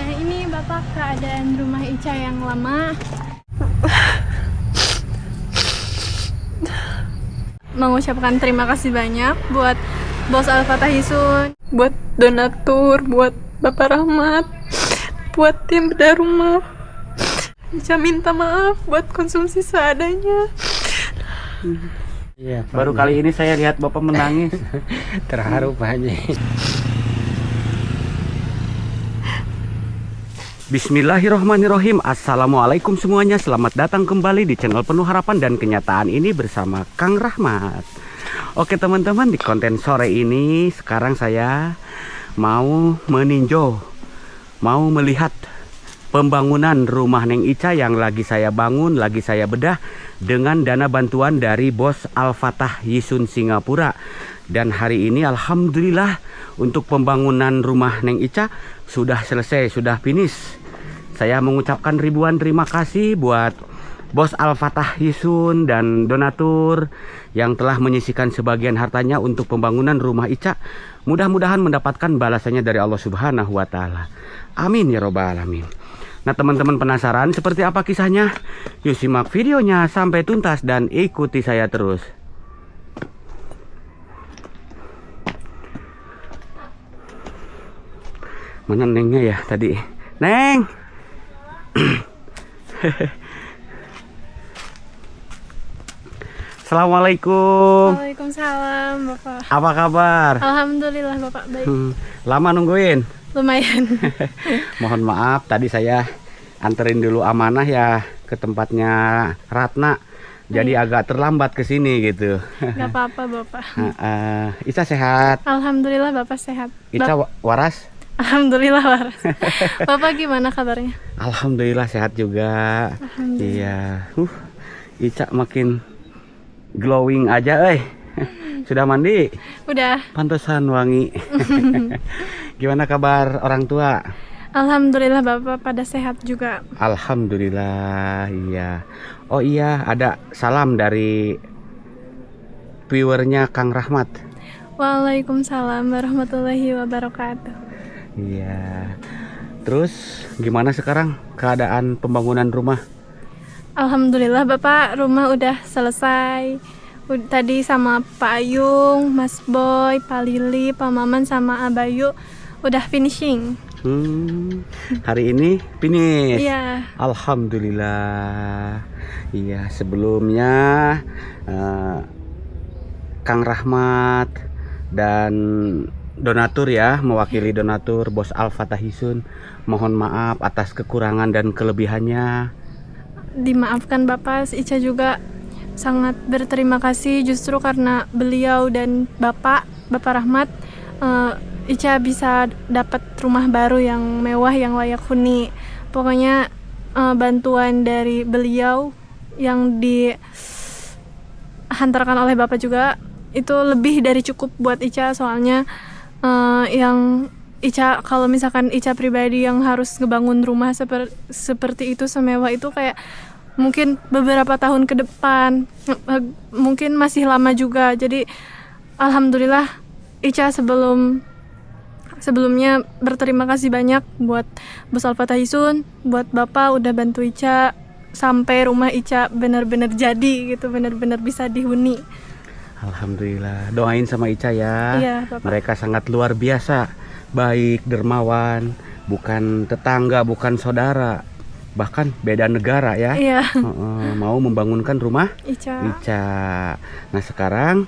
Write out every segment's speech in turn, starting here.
Nah, ini Bapak keadaan rumah Ica yang lama. Mengucapkan terima kasih banyak buat Bos Al-Fatah Hisun, buat donatur, buat Bapak Rahmat, buat tim bedah rumah. Ica minta maaf buat konsumsi seadanya. Iya, Pak Baru Haji. kali ini saya lihat Bapak menangis. Terharu Pak Haji. Bismillahirrohmanirrohim. Assalamualaikum semuanya. Selamat datang kembali di channel Penuh Harapan dan Kenyataan ini bersama Kang Rahmat. Oke teman-teman, di konten sore ini sekarang saya mau meninjau, mau melihat pembangunan rumah Neng Ica yang lagi saya bangun, lagi saya bedah dengan dana bantuan dari Bos Al-Fatah Hisun Singapura. Dan hari ini alhamdulillah untuk pembangunan rumah Neng Ica sudah selesai, sudah finish. Saya mengucapkan ribuan terima kasih buat Bos Al-Fatah Hisun dan donatur yang telah menyisihkan sebagian hartanya untuk pembangunan rumah Ica. Mudah-mudahan mendapatkan balasannya dari Allah Subhanahu wa Ta'ala. Amin ya Robbal Alamin. Nah teman-teman penasaran seperti apa kisahnya? Yuk simak videonya sampai tuntas dan ikuti saya terus. Mana Nengnya ya tadi? Neng! Assalamualaikum. Waalaikumsalam Bapak. Apa kabar? Alhamdulillah Bapak baik. Lama nungguin. Lumayan. Mohon maaf tadi saya anterin dulu amanah ya ke tempatnya Ratna. Jadi agak terlambat ke sini gitu. Gak apa-apa Bapak. Ica sehat. Alhamdulillah Bapak sehat. Ica waras. Alhamdulillah waras. Bapak gimana kabarnya? Alhamdulillah sehat juga. Iya. Ica makin glowing aja, Sudah mandi? Udah. Pantesan wangi. Gimana kabar orang tua? Alhamdulillah Bapak pada sehat juga. Alhamdulillah, iya. Oh iya, ada salam dari viewernya Kang Rahmat. Waalaikumsalam warahmatullahi wabarakatuh. Iya. Terus gimana sekarang keadaan pembangunan rumah? Alhamdulillah Bapak, rumah udah selesai. Tadi sama Pak Ayung, Mas Boy, Pak Lili, Pak Maman sama Abayu udah finishing. Hari ini finish. Iya. Alhamdulillah. Iya, sebelumnya Kang Rahmat dan donatur ya, mewakili donatur Bos Al-Fatah Hisun, mohon maaf atas kekurangan dan kelebihannya. Dimaafkan Bapak, Ica juga sangat berterima kasih justru karena beliau dan Bapak Rahmat, Ica bisa dapat rumah baru yang mewah yang layak huni. Pokoknya bantuan dari beliau yang dihantarkan oleh Bapak juga itu lebih dari cukup buat Ica, soalnya yang Ica, kalau misalkan Ica pribadi yang harus ngebangun rumah seperti itu semewah itu kayak mungkin beberapa tahun ke depan, mungkin masih lama juga. Jadi alhamdulillah Ica sebelumnya berterima kasih banyak buat Bos Al-Fatah Hisun, buat Bapak udah bantu Ica sampai rumah Ica benar-benar jadi gitu, benar-benar bisa dihuni. Alhamdulillah, doain sama Ica ya. Iya, Bapak. Mereka sangat luar biasa, baik, dermawan, bukan tetangga, bukan saudara, bahkan beda negara ya. Iya. Mau membangunkan rumah Ica. Nah sekarang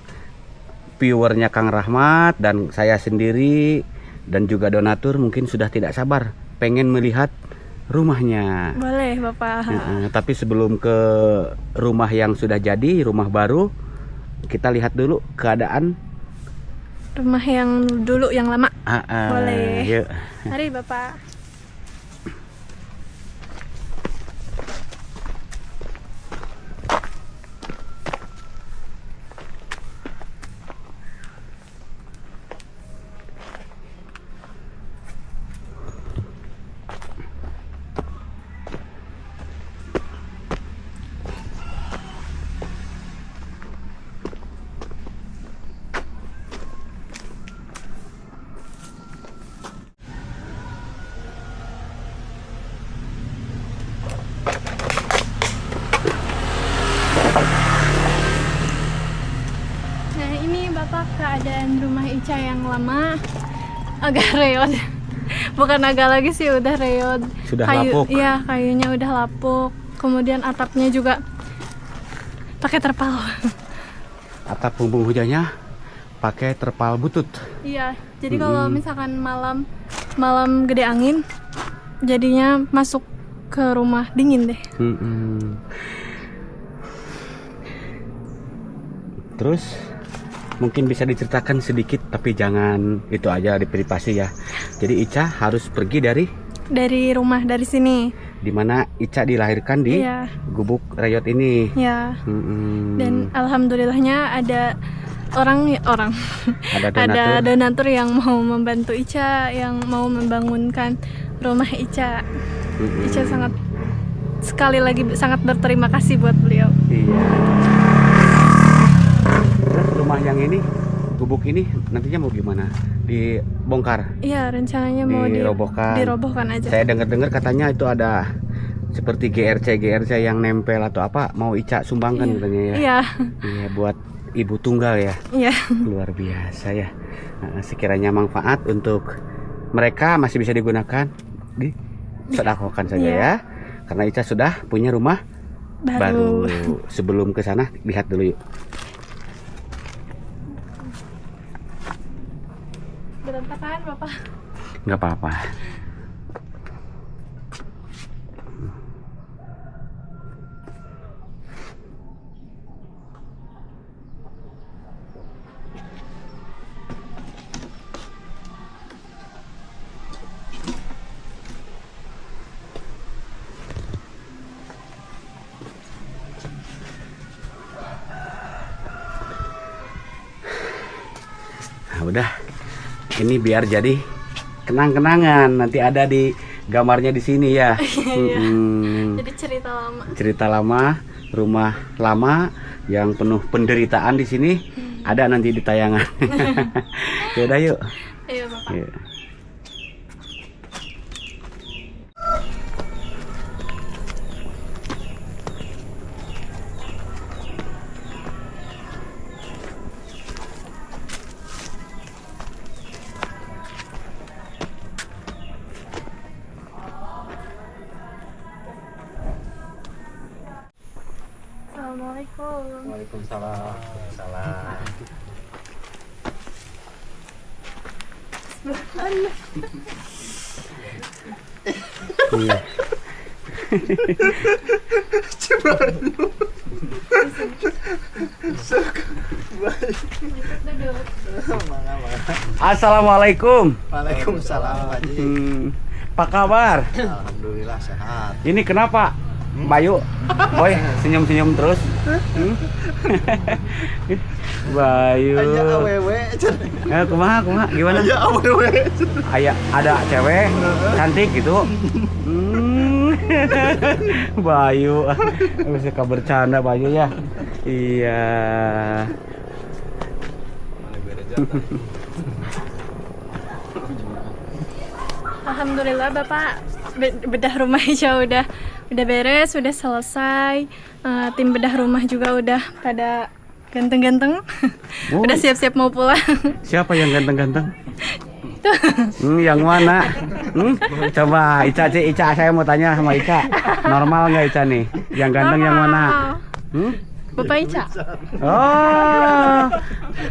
viewernya Kang Rahmat dan saya sendiri dan juga donatur mungkin sudah tidak sabar pengen melihat rumahnya. Boleh Bapak. Tapi sebelum ke rumah yang sudah jadi, rumah baru, kita lihat dulu keadaan Rumah yang dulu yang lama. Boleh. Yuk. Mari Bapak. keadaan rumah Ica yang lama agak reot. Bukan agak lagi sih, udah reot. Sudah lapuk. Iya, kayunya udah lapuk. Kemudian atapnya juga pakai terpal. Atap bumbung hujannya pakai terpal butut. Iya, jadi kalau misalkan malam gede angin, jadinya masuk ke rumah dingin deh. Terus mungkin bisa diceritakan sedikit, tapi jangan itu aja di privasi ya. Jadi Ica harus pergi dari rumah, dari sini. dimana Ica dilahirkan di Iya. gubuk reyot ini. Ya. Dan alhamdulillahnya ada orang ada donatur yang mau membantu Ica, yang mau membangunkan rumah Ica. Ica sekali lagi sangat berterima kasih buat beliau. Iya. Terus rumah yang ini, gubuk ini nantinya mau gimana? Dibongkar? Iya, rencananya mau dirobohkan aja. Saya dengar-dengar katanya itu ada seperti GRC yang nempel atau apa, mau Ica sumbangkan katanya ya. Iya. Iya, buat ibu tunggal ya. Iya. Luar biasa ya. Sekiranya manfaat untuk mereka masih bisa digunakan, disedekahkan saja ya. Karena Ica sudah punya rumah baru. Sebelum ke sana lihat dulu yuk. Berantakan, Bapak. Nggak apa-apa. Nah, udah. Ini biar jadi kenang-kenangan, nanti ada di gambarnya di sini ya. Jadi cerita lama. Cerita lama, rumah lama yang penuh penderitaan di sini ada nanti di tayangan. Yaudah yuk. Ayo, Bapak. Yuk. Assalamualaikum. Waalaikumsalam. Salam. Iya. Assalamualaikum. Waalaikumsalam, Pak Haji. Apa kabar? Alhamdulillah sehat. Ini kenapa Bayu, boy senyum-senyum terus? Bayu. Aja awewe. Kumaha gimana? Aja awewe. Ada cewek cantik gitu. Bayu, bisa bercanda Bayu ya. Iya. Alhamdulillah Bapak, bedah rumah Ica udah beres, udah selesai. Tim bedah rumah juga udah pada ganteng-ganteng. Udah siap-siap mau pulang. Siapa yang ganteng-ganteng? Yang mana? Coba Ica, saya mau tanya sama Ica. Normal nggak Ica nih? Yang ganteng yang mana? Bapak Ica. Oh,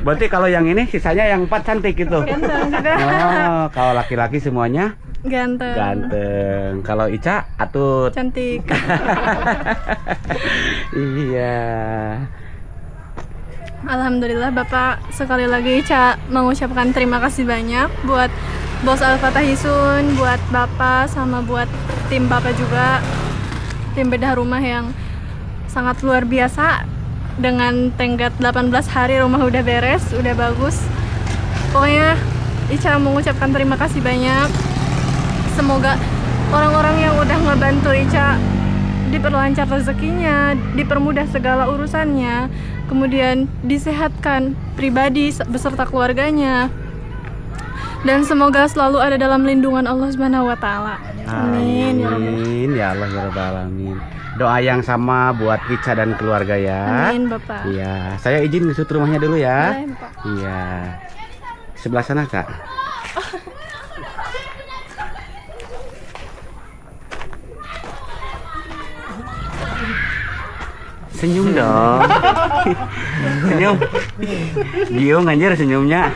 berarti kalau yang ini sisanya yang 4 cantik gitu. Ganteng juga. Oh, kalau laki-laki semuanya Ganteng. ganteng. Kalau Ica atut. Cantik. Iya. Alhamdulillah Bapak, sekali lagi Ica mengucapkan terima kasih banyak buat Bos Al-Fatahisun, buat Bapak sama buat tim Bapak juga, tim bedah rumah yang sangat luar biasa. Dengan tenggat 18 hari rumah udah beres, udah bagus. Pokoknya Ica mengucapkan terima kasih banyak. Semoga orang-orang yang udah ngebantu Ica diperlancar rezekinya, dipermudah segala urusannya, kemudian disehatkan pribadi beserta keluarganya. dan semoga selalu ada dalam lindungan Allah Subhanahu wa taala. Amin ya Rabbal Amin ya Allah ya Rabbal alamin. Doa yang sama buat Ica dan keluarga ya. Amin, Bapak. Iya, saya izin ngesut rumahnya dulu ya. Boleh, Bapak. Iya. Sebelah sana, Kak. Senyum dong. Senyum. Giung anjir senyumnya.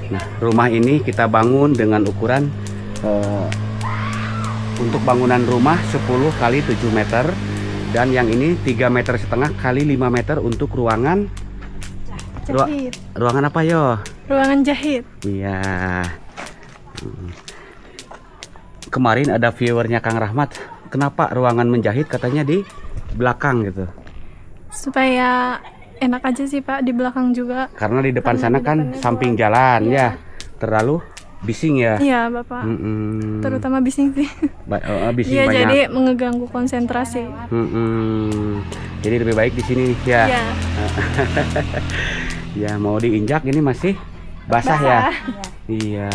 Nah, rumah ini kita bangun dengan ukuran untuk bangunan rumah 10 kali 7 meter dan yang ini 3,5 meter kali 5 meter untuk ruangan. Jahit. Ruangan apa yo? Ruangan jahit. Iya. Kemarin ada viewernya Kang Rahmat. Kenapa ruangan menjahit katanya di belakang gitu? Supaya enak aja sih Pak di belakang juga. Karena di depan Karena sana di kan depannya samping gua- jalan Iya. ya. Terlalu bising ya. Iya Bapak. Terutama bising sih. Bising Iya banyak. jadi mengeganggu konsentrasi. Jadi lebih baik di sini ya. Iya. Ya mau diinjak ini masih basah ya. Iya.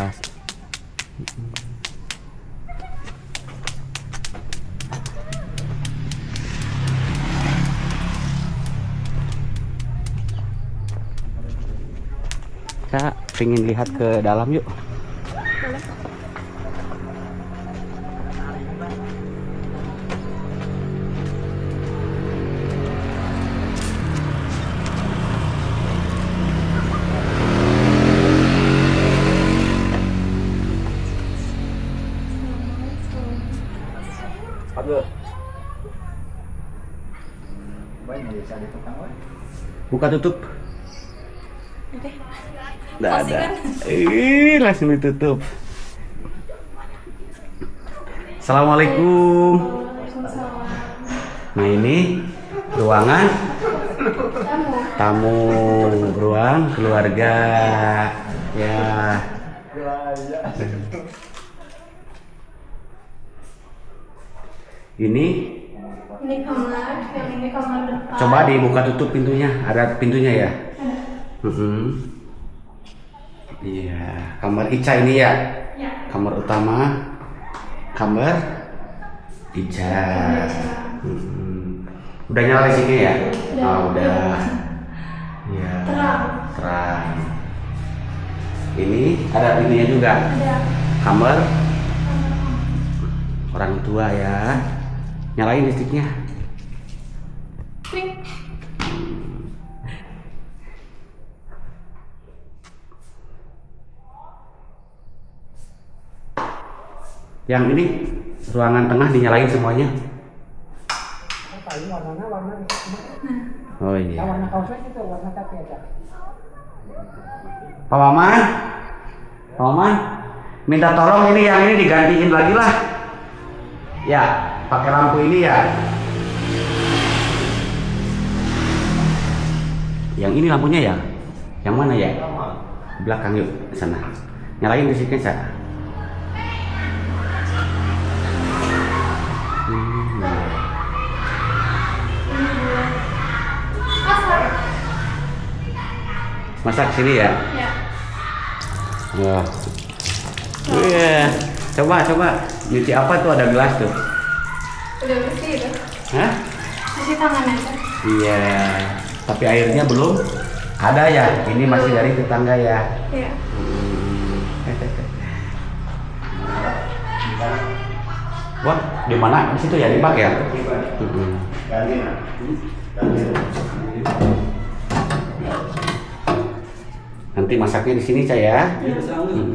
Kita pengen lihat ke dalam yuk. Buka tutup. Nggak ada. Langsung ditutup. Assalamualaikum. Nah ini ruangan tamu, ruang keluarga. Ya. Ini Kamar, yang ini kamar depan. coba dibuka tutup pintunya. Ada pintunya ya? Iya, kamar Ica ini ya. Kamar utama, kamar Ica. Udah nyala di sini ya? Oh, udah. Ya. Terang. Ini ada pintunya juga. Kamar orang tua ya. Nyalain listriknya. Yang ini ruangan tengah dinyalain semuanya. Oh iya. Pak Maman, Pak Maman, minta tolong ini yang ini digantiin lagi lah. Ya, pakai lampu ini ya. Yang ini lampunya ya? Yang mana ya? Belakang yuk, ke sana. Nyalain listriknya, Cak. Masak sini ya? Ya. Wah. Wah. Coba. Nyuci apa tuh, ada gelas tuh? Udah bersih itu. Hah? Cuci tangan aja. Iya. Tapi airnya belum ada ya. Ini masih dari tetangga ya. Iya. Wah, di mana? Di situ ya, di bak ya? Nanti masaknya di sini Cak ya.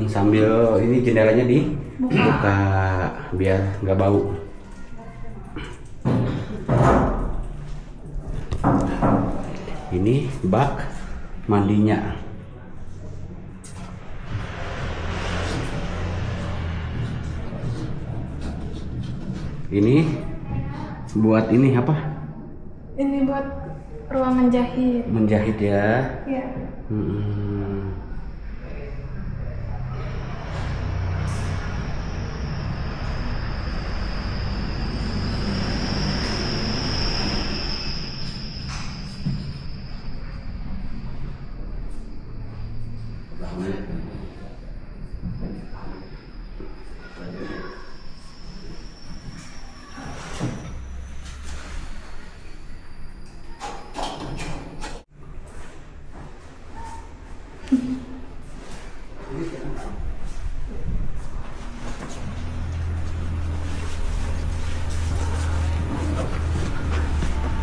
Sambil ini jendelanya dibuka biar nggak bau. Ini bak mandinya. Ini buat ini apa? Ini buat ruangan jahit. Menjahit ya. Iya.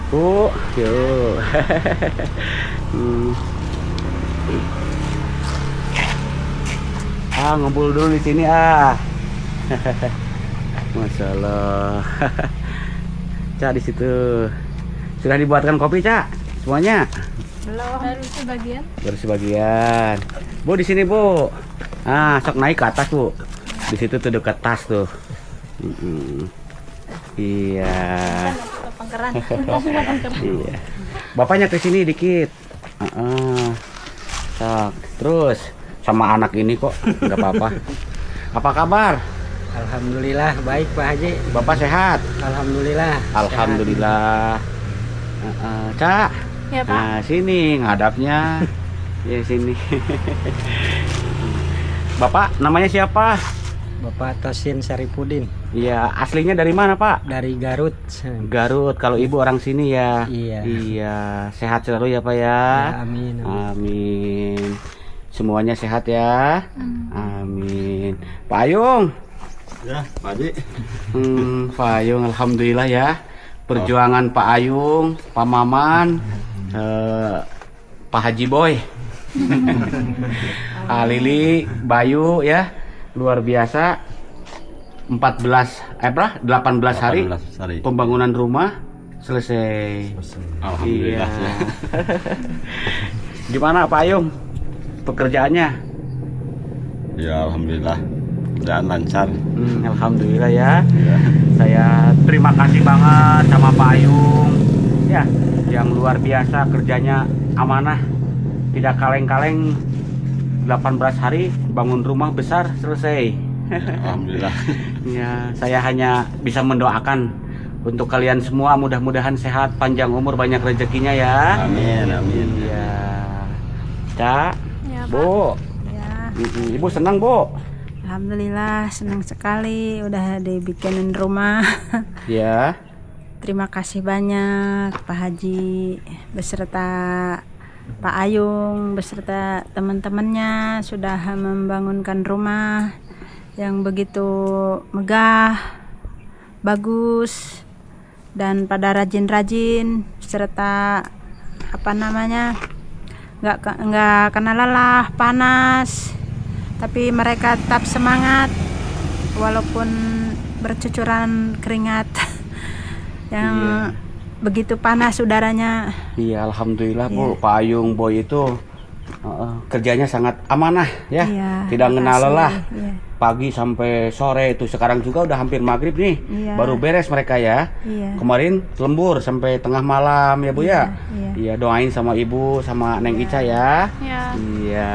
Bu, yuk. Ngumpul dulu di sini Masya Allah. Cak di situ. Sudah dibuatkan kopi, Cak? Semuanya? Belum. Baru sebagian. Baru sebagian. Bu di sini, Bu. Sok naik ke atas, Bu. Di situ tuh dekat tas tuh. Iya. Iya. Bapaknya ke sini dikit. Sok. Terus sama anak ini kok nggak apa-apa. Apa kabar? Alhamdulillah baik Pak Haji. Bapak sehat? Alhamdulillah. Alhamdulillah. Cak. Ya, Pak. Nah, sini ngadapnya. Ya sini. Bapak namanya siapa? Bapak Tosin Saripudin Iya, aslinya dari mana, Pak? dari Garut. Garut. Kalau ibu orang sini ya. Iya. Iya, sehat selalu ya, Pak ya. Ya, amin. Amin. Semuanya sehat ya. Amin. Pak Ayung. Ya, Pak Haji. Pak Ayung, alhamdulillah ya. Perjuangan Pak Ayung, Pak Maman, Pak Haji Boy, Lili, Bayu ya, luar biasa. 18 hari 18 hari. pembangunan rumah selesai. Alhamdulillah. Iya. Gimana Pak Ayung pekerjaannya? Ya, alhamdulillah. Dan lancar. Alhamdulillah ya. Ya. Saya terima kasih banget sama Pak Ayung ya, yang luar biasa kerjanya amanah, tidak kaleng-kaleng. 18 hari bangun rumah besar selesai. Alhamdulillah. Ya, saya hanya bisa mendoakan untuk kalian semua, mudah-mudahan sehat, panjang umur, banyak rezekinya ya. Amin, amin. Iya. Cak, Ya, Pak. Bu. Ya, Ibu senang, Bu? alhamdulillah senang sekali udah dibikinin rumah. Ya. Terima kasih banyak Pak Haji beserta Pak Ayung beserta teman-temannya sudah membangunkan rumah yang begitu megah, bagus, dan pada rajin-rajin serta nggak kena lelah, panas, tapi mereka tetap semangat walaupun bercucuran keringat yang begitu panas udaranya. Iya, alhamdulillah Bu, Iya. Pak Ayung Boy itu kerjanya sangat amanah ya, Iya, tidak kena makasih. lelah. Iya. Pagi sampai sore itu, sekarang juga udah hampir maghrib nih, Iya. baru beres mereka ya. Iya. Kemarin lembur sampai tengah malam ya Bu ya. Iya. Iya, doain sama Ibu sama Neng Ica ya. Ya. Iya.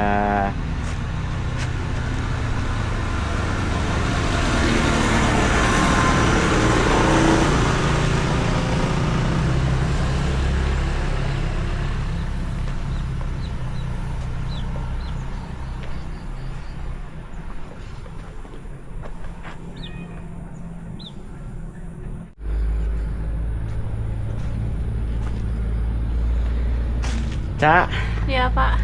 Cak, Ya, Pak.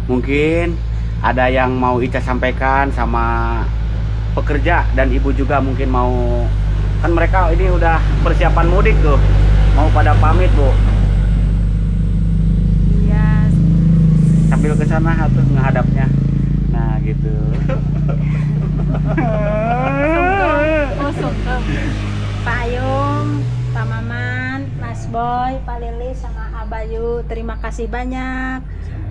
mungkin ada yang mau Ica sampaikan sama pekerja dan Ibu juga mungkin mau, kan mereka ini udah persiapan mudik tuh, mau pada pamit Bu, Iya. sambil ke sana atau menghadapnya, nah gitu. Oh, sungkem. Pak Ayung, Pak Maman, Mas Boy, Pak Lili, sama Abayu, terima kasih banyak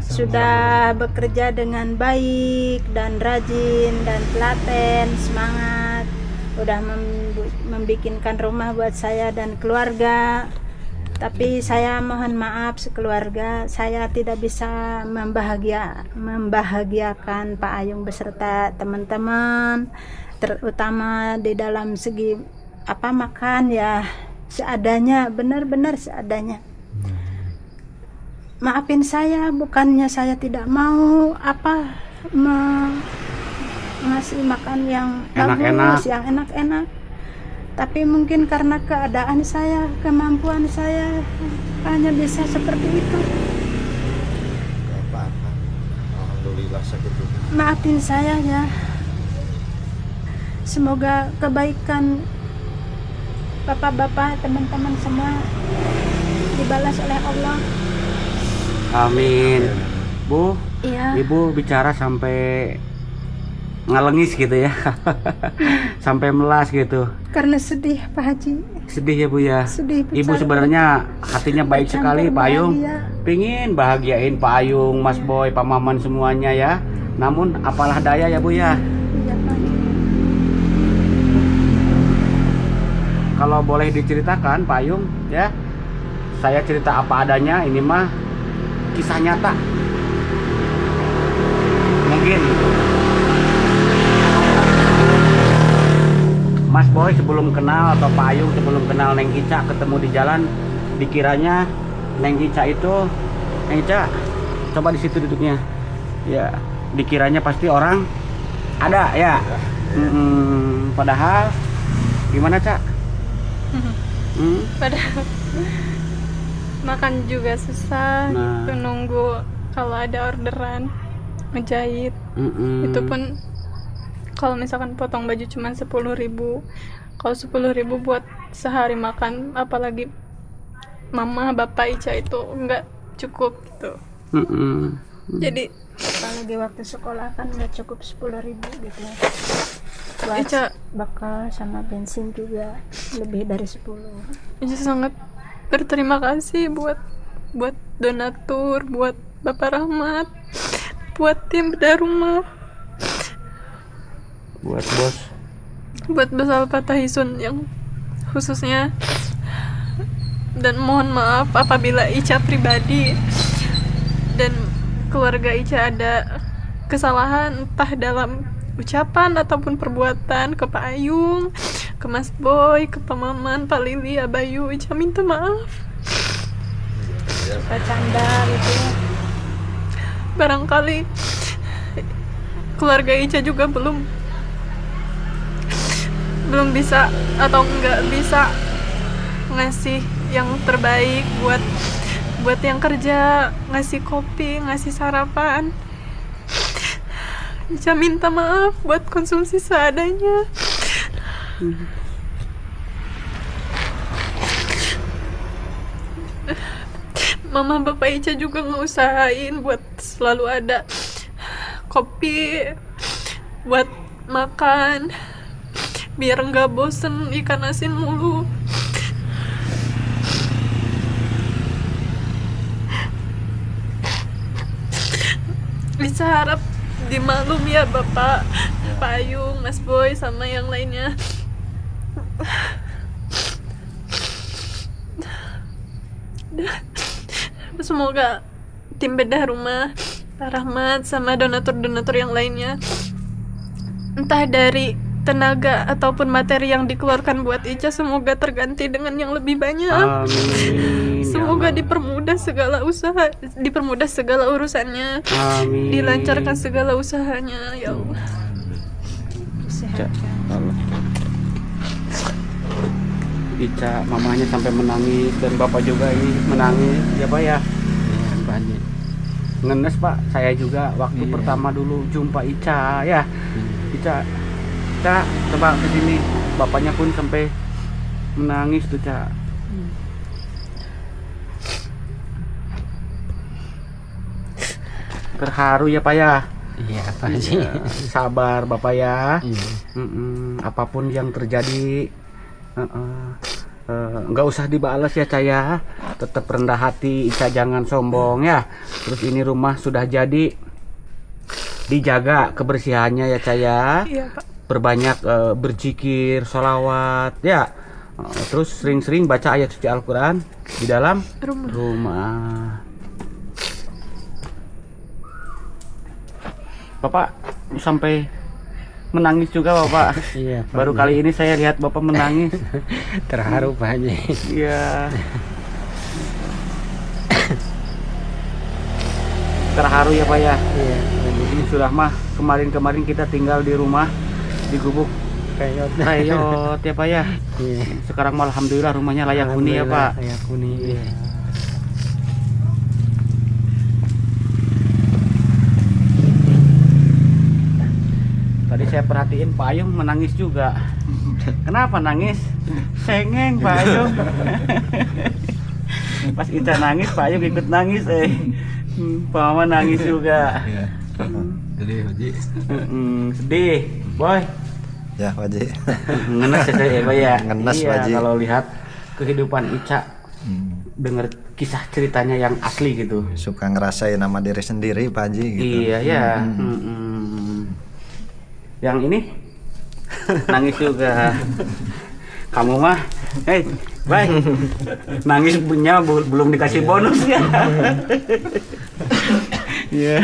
sudah bekerja dengan baik dan rajin dan telaten, semangat, udah membikinkan rumah buat saya dan keluarga. Tapi saya mohon maaf sekeluarga, saya tidak bisa membahagiakan Pak Ayung beserta teman-teman, terutama di dalam segi makan ya seadanya, benar-benar seadanya. Maafin saya, bukannya saya tidak mau ngasih makan yang Enak-enak. bagus, yang enak-enak. Tapi mungkin karena keadaan saya, kemampuan saya hanya bisa seperti itu. Gak apa-apa. Alhamdulillah segitu. Maafin saya ya. Semoga kebaikan bapak-bapak, teman-teman semua dibalas oleh Allah. Amin. Bu, Iya. Ibu bicara sampai ngalengis gitu ya. Sampai melas gitu. Karena sedih Pak Haji. Sedih ya Bu ya. Sedih. Ibu sebenarnya hatinya baik sekali Pak Ayung. Pingin bahagiain Pak Ayung, Mas Boy, Pak Maman semuanya ya. Namun apalah daya ya Bu ya. Iya Pak. Kalau boleh diceritakan Pak Ayung ya. Saya cerita apa adanya, ini mah kisah nyata. Mungkin Mas Boy sebelum kenal atau Pak Ayung sebelum kenal Neng Ica, ketemu di jalan, dikiranya Neng Ica itu, Neng Ica coba di situ duduknya ya, dikiranya pasti orang ada ya. Padahal gimana Cak? Padahal makan juga susah Nah. gitu, nunggu kalau ada orderan ngejahit. Itu pun kalau misalkan potong baju cuma 10.000. Kalau 10.000 buat sehari makan, apalagi mama bapak Ica itu nggak cukup gitu. Jadi Apalagi waktu sekolah kan nggak cukup 10.000 gitu. Buat Ica bekal sama bensin juga lebih dari 10. Ica sangat berterima kasih buat donatur, buat Bapak Rahmat, buat tim bedah rumah, Buat bos. buat Bos Al-Fatahisun yang khususnya. Dan mohon maaf apabila Ica pribadi dan keluarga Ica ada kesalahan entah dalam ucapan ataupun perbuatan ke Pak Ayung, ke Mas Boy, ke Pak Maman, Pak Lili, Abayu. Ica minta maaf. Suka canda gitu. Barangkali keluarga Ica juga belum bisa atau nggak bisa ngasih yang terbaik buat yang kerja, ngasih kopi, ngasih sarapan. Ica minta maaf buat konsumsi seadanya. Mama bapak Ica juga ngusahain buat selalu ada kopi buat makan biar nggak bosen ikan asin mulu. Bisa harap dimaklum ya Bapak, Pak Ayung, Mas Boy, sama yang lainnya. Semoga tim bedah rumah, Pak Rahmat, sama donatur-donatur yang lainnya, entah dari tenaga ataupun materi yang dikeluarkan buat Ica, semoga terganti dengan yang lebih banyak. Amin. Semoga dipermudah segala usaha, dipermudah segala urusannya, Amin. dilancarkan segala usahanya, ya Allah. Ica mamanya sampai menangis dan bapak juga ini menangis ya Pak ya. Banyak. Ngenes Pak, saya juga waktu Iya. pertama dulu jumpa Ica ya. Ica coba ke sini. Bapaknya pun sampai menangis tuh Ca. Terharu ya Pak ya. Iya Pak Haji. Sabar Bapak ya. Iya. Apapun yang terjadi nggak usah dibales ya Ca ya. Tetap rendah hati, Ica jangan sombong ya. Terus ini rumah sudah jadi, dijaga kebersihannya ya Ca ya. Iya Pak. Perbanyak berzikir, sholawat ya. Terus sering-sering baca ayat suci Al-Quran di dalam rumah. Bapak sampai menangis juga Bapak. Iya Pak Baru Haji. kali ini saya lihat Bapak menangis. Terharu Pak Haji. Iya. Terharu ya Pak ya. Iya Pak Haji. Ini sudah mah kemarin-kemarin kita tinggal di rumah di gubuk Reyot. reyot ya Pak ya. Iya. Sekarang mah alhamdulillah rumahnya layak huni ya Alhamdulillah, Pak. layak huni. Iya. Tadi saya perhatiin Pak Ayung menangis juga. Kenapa nangis? Sengeng Pak Ayung. Pas Ica nangis, Pak Ayub ikut nangis Pak Mama nangis juga. Iya. Jadi Haji. Sedih, Boy. Ya Haji. Ngenes ya saya, Pak ya. Ngenes, iya, Pak Ji. kalau lihat kehidupan Ica, dengar kisah ceritanya yang asli gitu. Suka ngerasain nama diri sendiri Pak Haji gitu. Iya ya. Yang ini nangis juga. Kamu mah, bye. Nangis punya belum dikasih bonus ya. Iya.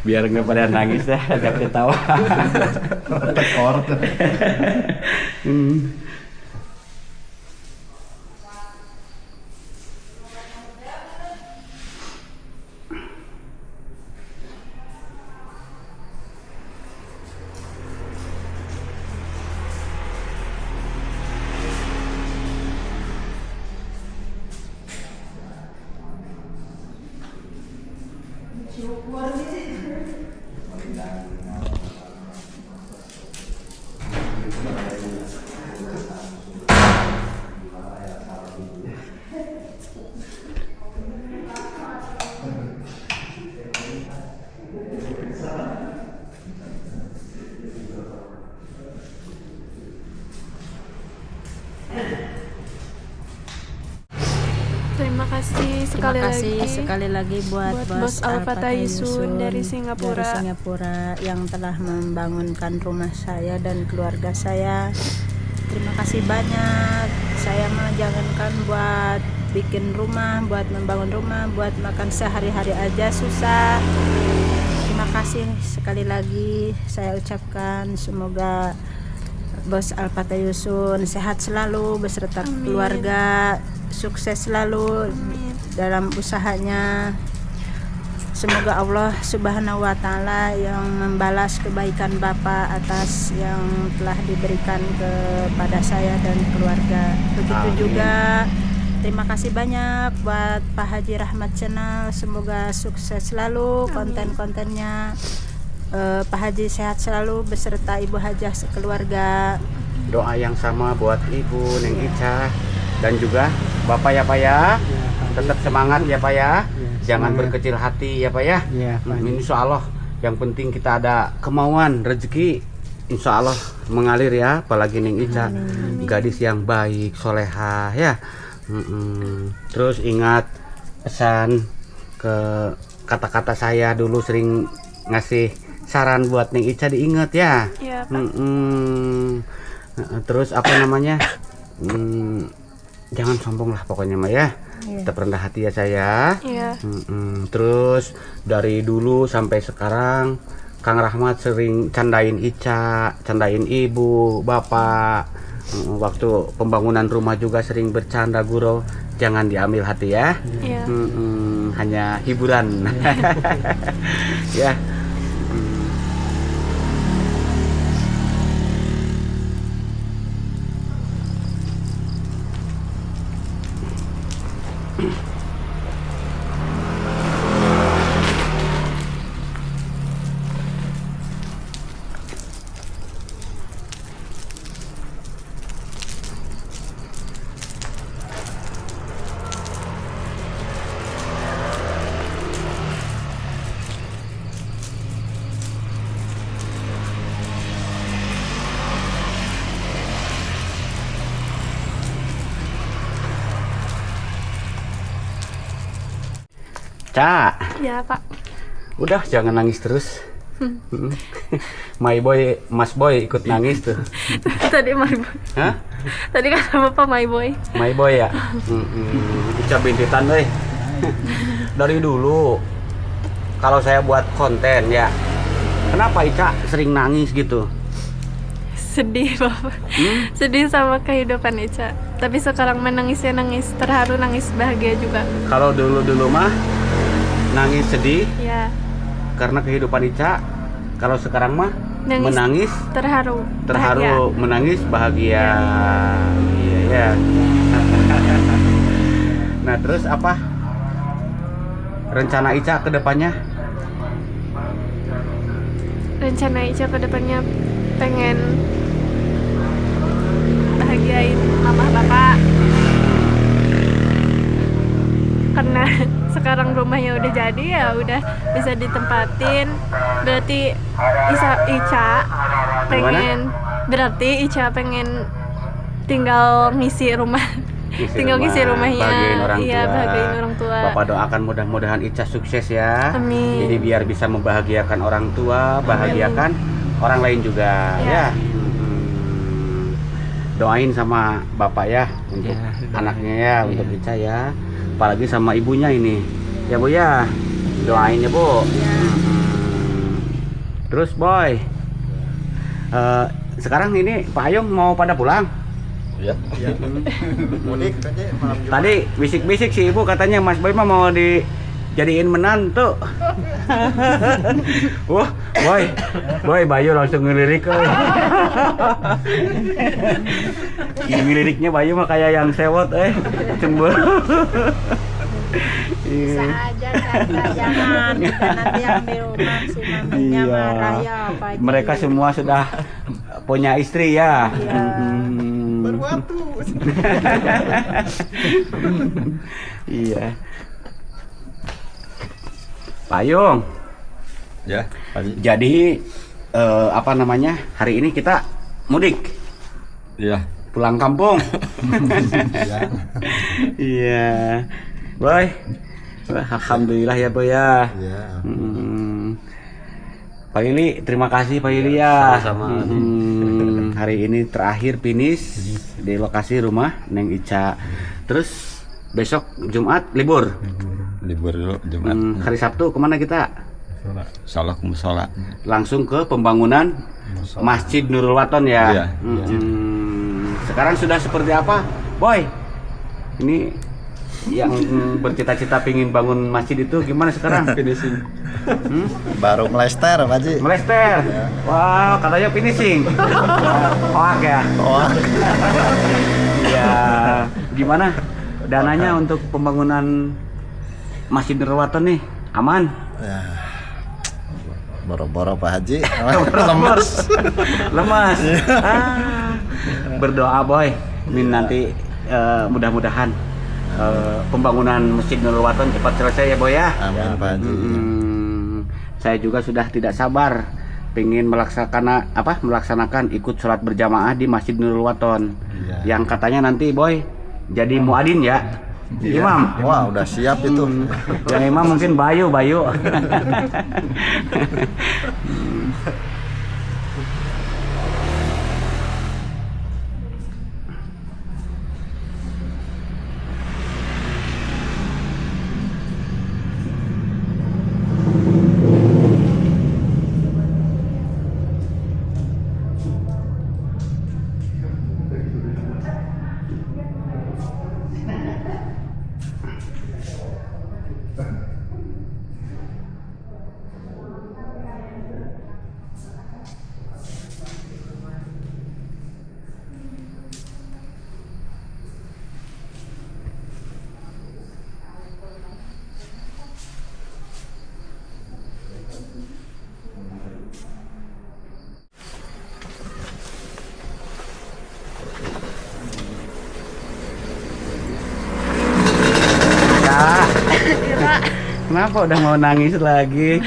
Biar nggak pada nangis ya, ajak ketawa. Terima kasih sekali lagi buat Bos Al-Fatah Yusun dari Singapura. Yang telah membangunkan rumah saya dan keluarga saya. Terima kasih banyak. Saya mah jangankan buat bikin rumah, buat membangun rumah, buat makan sehari-hari aja susah. Terima kasih sekali lagi saya ucapkan, semoga Bos Al-Fatah Yusun sehat selalu beserta keluarga, sukses selalu dalam usahanya. Semoga Allah Subhanahu wa Ta'ala yang membalas kebaikan Bapak atas yang telah diberikan kepada saya dan keluarga. Begitu juga terima kasih banyak buat Pak Haji Rahmat Channel. Semoga sukses selalu konten-kontennya. Pak Haji sehat selalu beserta Ibu Hajah sekeluarga. Doa yang sama buat Ibu Neng Ica dan juga Bapak ya Pak ya. Tetap semangat ya Pak ya. Jangan berkecil hati ya Pak ya. Insya Allah yang penting kita ada kemauan, rezeki Insya Allah mengalir ya. Apalagi Neng Ica gadis yang baik, soleha ya. Terus ingat pesan ke kata-kata saya dulu sering ngasih saran buat Neng Ica, diingat ya. Iya, Pak. Terus apa namanya, jangan sombong lah pokoknya mah ya. Tetap rendah hati ya saya. Iya. Terus dari dulu sampai sekarang Kang Rahmat sering candain Ica, candain ibu, bapak. Waktu pembangunan rumah juga sering bercanda guru. Jangan diambil hati ya. Iya. Hanya hiburan. Ya. Ca, Ya, Pak. udah jangan nangis terus. My boy, Mas Boy ikut nangis tuh. Tadi my boy. Hah? Tadi kata Bapak my boy. My boy ya. Ica bintitan deh. Dari dulu kalau saya buat konten ya, kenapa Ica sering nangis gitu? Sedih, Bapak. Sedih sama kehidupan Ica. Tapi sekarang menangisnya nangis terharu, nangis bahagia juga. Kalau dulu mah nangis sedih Ya, karena kehidupan Ica. Kalau sekarang mah menangis terharu, terharu, menangis bahagia. Iya ya. Nah terus apa rencana Ica ke depannya? Rencana Ica ke depannya pengen bahagiain mama bapak, karena sekarang rumahnya udah jadi ya udah bisa ditempatin. Berarti Ica pengen tinggal ngisi rumah. Tinggal ngisi rumahnya. Bahagiain orang tua. Iya, bahagiain orang tua. Bapak doakan mudah-mudahan Ica sukses ya. Amin. Jadi biar bisa membahagiakan orang tua, bahagiakan orang lain juga ya. Doain sama bapak ya untuk anaknya ya, untuk Ica ya. Apalagi sama ibunya ini. Ya Bu ya. Doain ya Bu. Terus Boy. Sekarang ini Pak Ayung mau pada pulang? Ya. Mudik aja malam Jumat. Tadi bisik-bisik si ibu katanya Mas Boy mah mau dijadiin menantu. Wah, Boy Bayu langsung ngelirik. Ngiliriknya Bayu mah kayak yang sewot cembur. Bisa aja jangan kita nanti yang di rumah si maminya marah ya Pak Haji. Mereka semua sudah punya istri ya. Berwaktu. Iya. Payung. Ya, Pak Haji. Jadi apa namanya? Hari ini kita mudik. Iya. Pulang kampung. Iya. Boy. Alhamdulillah ya Boy ya. Iya. Pak Lili, terima kasih Pak Lili ya. Sama-sama. Hari ini terakhir finish di lokasi rumah Neng Ica. Terus besok Jumat libur. Libur dulu Jumat. Hari Sabtu kemana kita? Insyaallah ke musola. Langsung ke pembangunan Masjid Nurul Waton ya. Iya. Sekarang sudah seperti apa, Boy? Ini yang bercita-cita pingin bangun masjid itu gimana sekarang? Finishing. Baru melester Pak Haji. Melester. Wow, katanya finishing. Hoak ya. Ya, gimana dananya untuk pembangunan Masjid Nurul Waton nih? Aman? Ya. Boro-boro Pak Haji. Lemas. Berdoa Boy. Ini nanti mudah-mudahan pembangunan Masjid Nurul Waton cepat selesai ya Boy ya. Amin Pak Haji. Saya juga sudah tidak sabar pengen melaksanakan ikut sholat berjamaah di Masjid Nurul Waton. Iya. Yang katanya nanti Boy jadi muadzin ya. Imam. Wah, udah siap itu. Yang imam mungkin Bayu. Kenapa udah mau nangis lagi?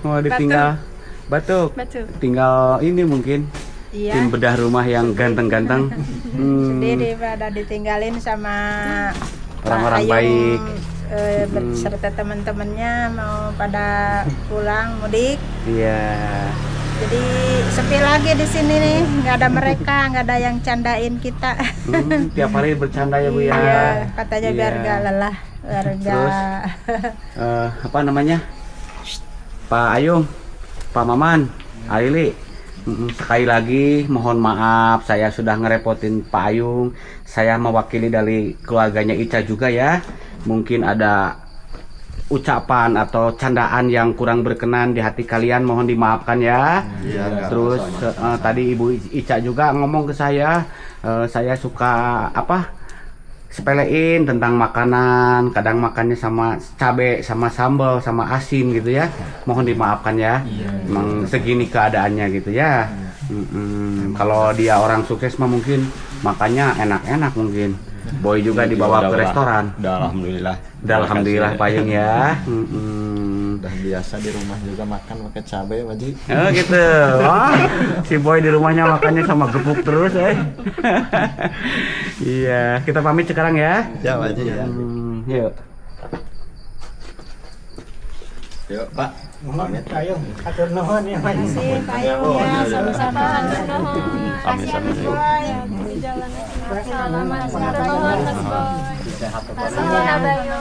Mau ditinggal batuk. Tinggal ini mungkin Iya. tim bedah rumah yang ganteng-ganteng. Sendiri pada ditinggalin sama Orang-orang Pak Ayung, baik. Beserta teman-temannya mau pada pulang mudik. Iya. Jadi sepi lagi di sini nih, nggak ada mereka, nggak ada yang candain kita. Tiap hari bercanda ya Bu ya. Iya, katanya biar Iya. nggak lelah, biar Terus? nggak. Apa namanya? Pak Ayung, Pak Maman, Alili. Sekali lagi mohon maaf saya sudah ngerepotin Pak Ayung. Saya mewakili dari keluarganya Ica juga ya. Mungkin ada ucapan atau candaan yang kurang berkenan di hati kalian, mohon dimaafkan ya. Iya, Terus tadi Ibu Ica juga ngomong ke saya suka sepelein tentang makanan, kadang makannya sama cabe, sama sambal, sama asin gitu ya. Mohon dimaafkan ya. Emang segini keadaannya gitu ya. Kalau dia orang sukses mah mungkin makannya enak-enak mungkin. Boy juga dibawa ke restoran. Udah alhamdulillah. Udah alhamdulillah Payung ya. Udah biasa di rumah juga makan pakai cabai Pak Haji. Oh gitu. Oh, si Boy di rumahnya makannya sama gepuk terus Iya, kita pamit sekarang ya. Ya Pak Haji ya. Yuk. Yuk Pak. Pamit. Ayo, atur nuhun ya Pak. Kasih Payung ya, sama-sama. Sama-sama. Salaman, nuhun Mas Boy. Nuhun Abayu.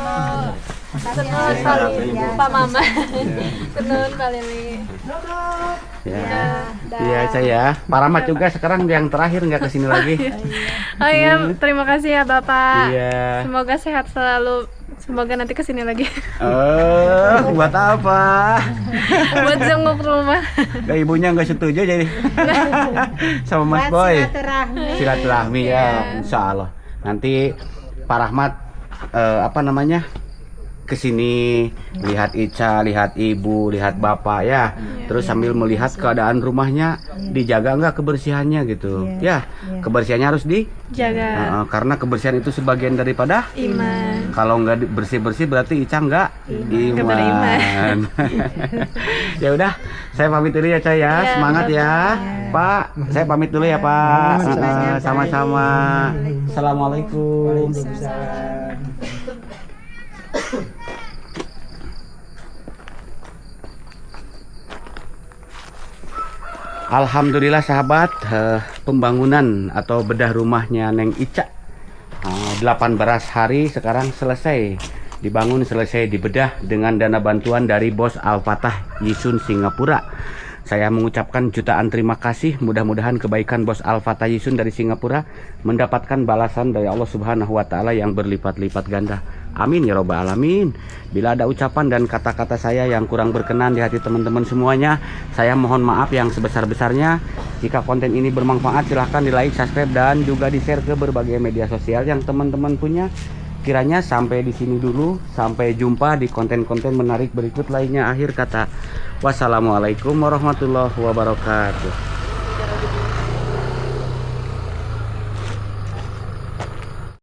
Nuhun Pak Mama. Nuhun Pak Lili. Ya. Iya, saya. Pak Rahmat juga sekarang yang terakhir nggak kesini lagi. Oh iya, terima kasih ya Bapak. Iya. Semoga sehat selalu. Semoga nanti kesini lagi. Buat apa? Buat jenguk rumah. Nah, ibunya nggak setuju jadi sama Mas Boy. Silaturahmi ya, insya Allah. Nanti Pak Rahmat kesini lihat Ica, lihat ibu, lihat bapak ya. Terus sambil melihat keadaan rumahnya, dijaga nggak kebersihannya gitu. Ya, kebersihannya harus Jaga karena kebersihan itu sebagian daripada iman. kalau nggak bersih-bersih berarti Ica nggak Nggak beriman. iman. Ya udah, saya pamit dulu ya Cah ya. Semangat ya. Pak, saya pamit dulu ya Pak. Sama-sama. Assalamualaikum. Alhamdulillah sahabat, pembangunan atau bedah rumahnya Neng Ica 18 hari sekarang selesai dibangun, selesai dibedah dengan dana bantuan dari Bos Al-Fatah Yisun Singapura. Saya mengucapkan jutaan terima kasih. Mudah-mudahan kebaikan Bos Al-Fatah Yisun dari Singapura mendapatkan balasan dari Allah Subhanahu wa Ta'ala yang berlipat-lipat ganda. Amin ya robbal alamin. Bila ada ucapan dan kata-kata saya yang kurang berkenan di hati teman-teman semuanya, saya mohon maaf yang sebesar-besarnya. Jika konten ini bermanfaat, silahkan di like, subscribe, dan juga di share ke berbagai media sosial yang teman-teman punya. Kiranya sampai di sini dulu. Sampai jumpa di konten-konten menarik berikut lainnya. Akhir kata, wassalamualaikum warahmatullahi wabarakatuh.